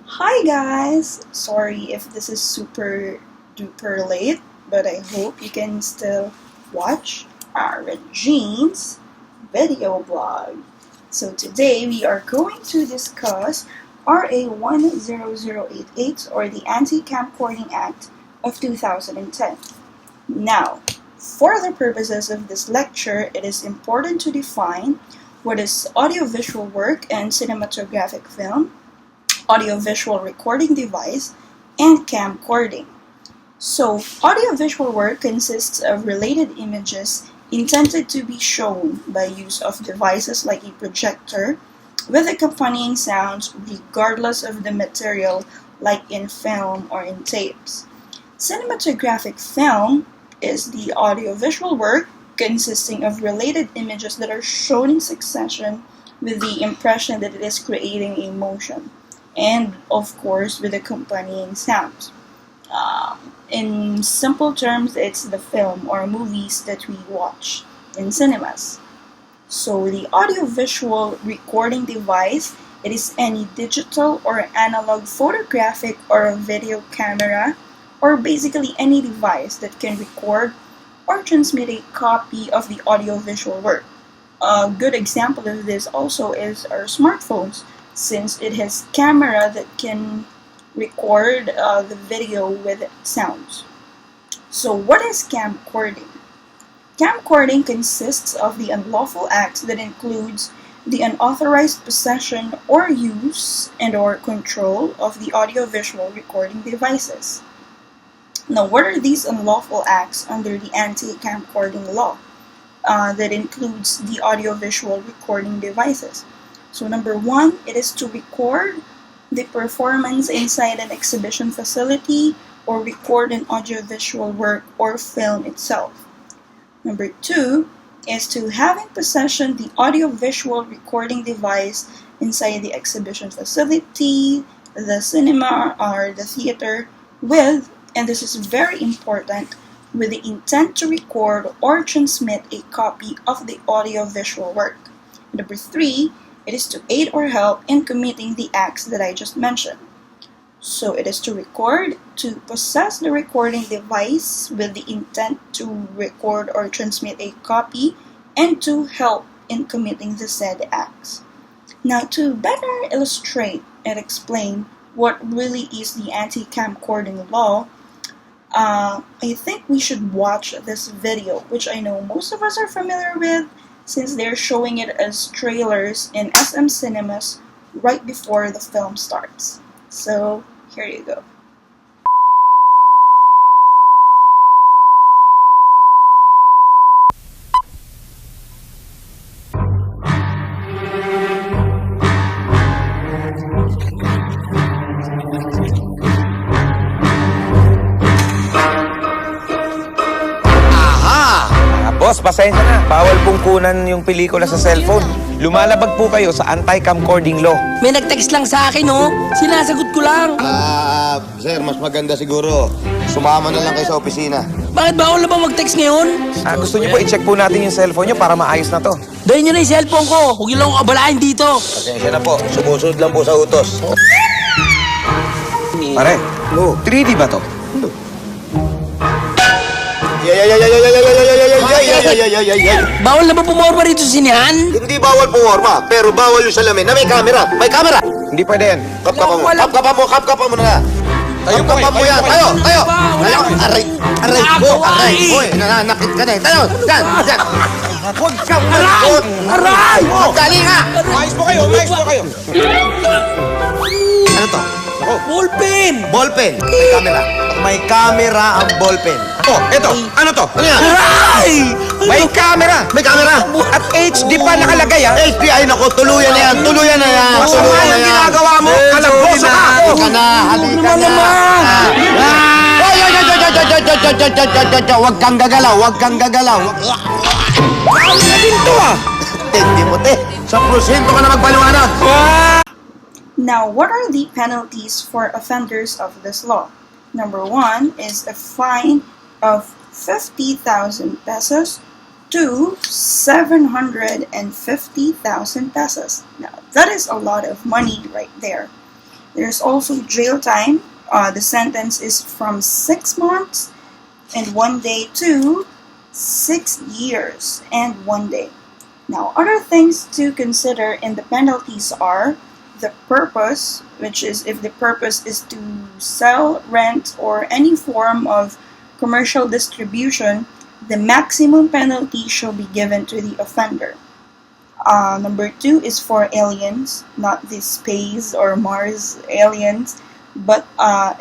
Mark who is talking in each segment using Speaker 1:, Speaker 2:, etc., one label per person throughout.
Speaker 1: Hi guys! Sorry if this is super duper late, but I hope you can still watch our Regine's video blog. So today we are going to discuss RA10088 or the Anti-Camcording Act of 2010. Now, for the purposes of this lecture, it is important to define what is audiovisual work and cinematographic film, audiovisual recording device, and camcording. So, audiovisual work consists of related images intended to be shown by use of devices like a projector with accompanying sounds regardless of the material like in film or in tapes. Cinematographic film is the audiovisual work consisting of related images that are shown in succession with the impression that it is creating a motion, and of course with accompanying sounds. In simple terms, it's the film or movies that we watch in cinemas. So the audiovisual recording device, it is any digital or analog photographic or video camera, or basically any device that can record or transmit a copy of the audiovisual work. A good example of this also is our smartphones, since it has camera that can record the video with sounds. So what is camcording? Camcording consists of the unlawful acts that includes the unauthorized possession or use and or control of the audiovisual recording devices. Now, what are these unlawful acts under the Anti-Camcording law that includes the audiovisual recording devices? So number one, it is to record the performance inside an exhibition facility or record an audiovisual work or film itself. Number two is to have in possession the audiovisual recording device inside the exhibition facility, the cinema, or the theater with, and this is very important, with the intent to record or transmit a copy of the audiovisual work. Number three, it is to aid or help in committing the acts that I just mentioned. So it is to record, to possess the recording device with the intent to record or transmit a copy, and to help in committing the said acts. Now, to better illustrate and explain what really is the anti-camcording law, I think we should watch this video, which I know most of us are familiar with, since they're showing it as trailers in SM cinemas right before the film starts. So, here you go.
Speaker 2: Boss, pasensya na. Bawal pong kunan yung pelikula sa cellphone. Lumalabag po kayo sa Anti-Camcording Law.
Speaker 3: May nag-text lang sa akin, oh. Sinasagot ko lang.
Speaker 4: Sir, mas maganda siguro. Sumama na lang kayo sa opisina.
Speaker 3: Bakit bawal na ba mag-text ngayon?
Speaker 2: Gusto niyo po i-check po natin yung cellphone niyo para maayos na to.
Speaker 3: Dahil nyo na yung cellphone ko. Huwag nyo lang akong abalain dito.
Speaker 4: Pasensya na po. Sumusunod lang po sa utos.
Speaker 2: Pare, 3D ba to?
Speaker 3: Bawal na ba pumorma rito sa sinehan?
Speaker 4: Hindi bawal puworma, pero bawal yung salamin na may camera. May camera!
Speaker 2: Hindi pwede yan.
Speaker 4: Kapkapan mo na. Kapkapan mo yan. Tayo! Aray ko! Hoy, nananakit ka na eh. Tayo! Diyan! Huwag kang malikot!
Speaker 3: Aray!
Speaker 4: Magdali nga!
Speaker 2: Ayos po kayo!
Speaker 4: Ano to?
Speaker 3: Ballpen!
Speaker 4: Ballpen. May camera ang ballpen.
Speaker 2: Oh, eto. Ano to?
Speaker 4: Ano yan?
Speaker 3: Aray!
Speaker 4: May camera!
Speaker 2: At HD pa nakalagay, ha?
Speaker 4: HPI, nako, tuluyan na yan.
Speaker 2: Masama yung ginagawa mo. Kalagboso ka ako.
Speaker 4: Halika na. Huwag kang gagalaw.
Speaker 2: Ano na din to, ah?
Speaker 4: Hindi mo, te. Sa prosinto ka na magpaliwanag.
Speaker 1: Now, what are the penalties for offenders of this law? Number one is a fine of 50,000 pesos to 750,000 pesos. Now, that is a lot of money right there. There's also jail time. The sentence is from 6 months and 1 day to 6 years and 1 day. Now, other things to consider in the penalties are the purpose, which is if the purpose is to sell, rent, or any form of commercial distribution, the maximum penalty shall be given to the offender. Number 2 is for aliens, not the space or Mars aliens, but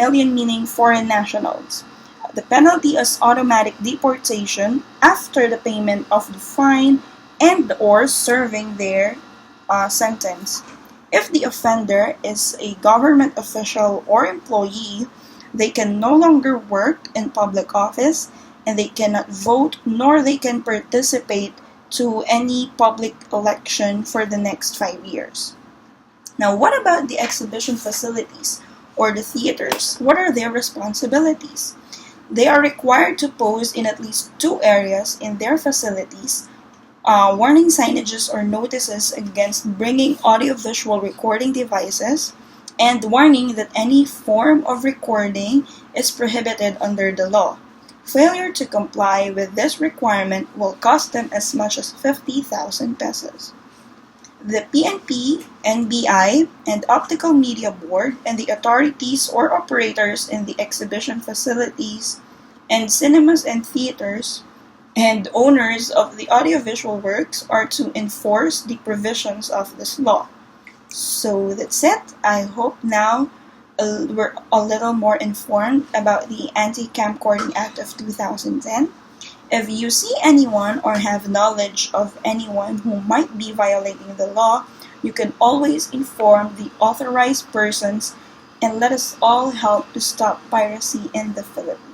Speaker 1: alien meaning foreign nationals. The penalty is automatic deportation after the payment of the fine and or serving their sentence. If the offender is a government official or employee, they can no longer work in public office and they cannot vote nor they can participate to any public election for the next 5 years. Now, what about the exhibition facilities or the theaters? What are their responsibilities? They are required to pose in at least 2 areas in their facilities, warning signages or notices against bringing audiovisual recording devices, and warning that any form of recording is prohibited under the law. Failure to comply with this requirement will cost them as much as 50,000 pesos. The PNP, NBI, and Optical Media Board and the authorities or operators in the exhibition facilities and cinemas and theaters and owners of the audiovisual works are to enforce the provisions of this law. So that's it. I hope now we're a little more informed about the Anti-Camcording Act of 2010. If you see anyone or have knowledge of anyone who might be violating the law, you can always inform the authorized persons and let us all help to stop piracy in the Philippines.